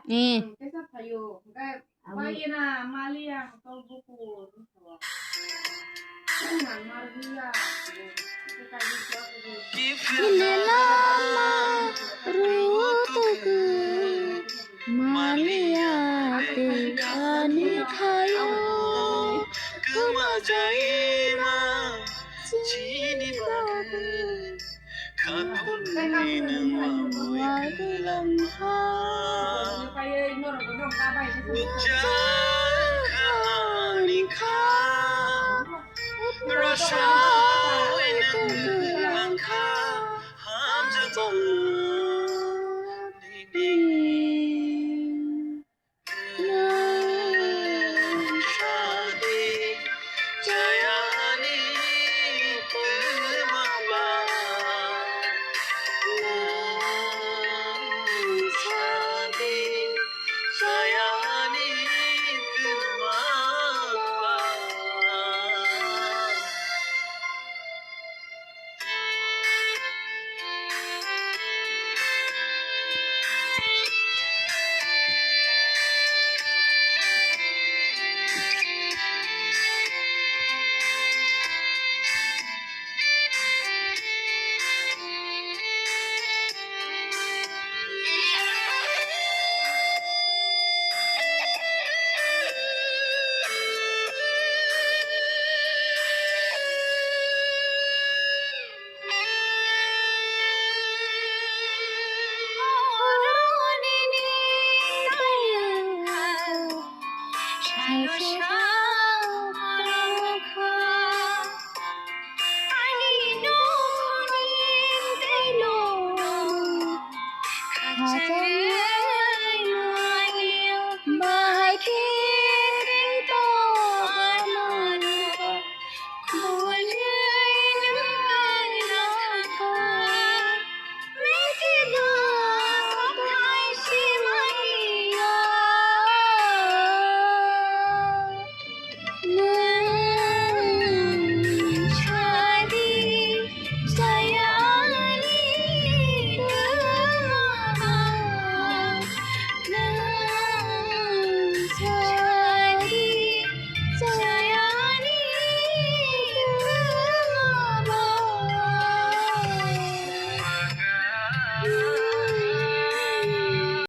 nih Kesa tayo. Bayi na mali ang tol buku. Maria. Hilelama rutuku malia tekani thayo kemajaima chini bagu khakuni nungwa lamha kani kha rasha langkha hamjabang Jayani Purmama Shadi Jayani Purmama Hajaru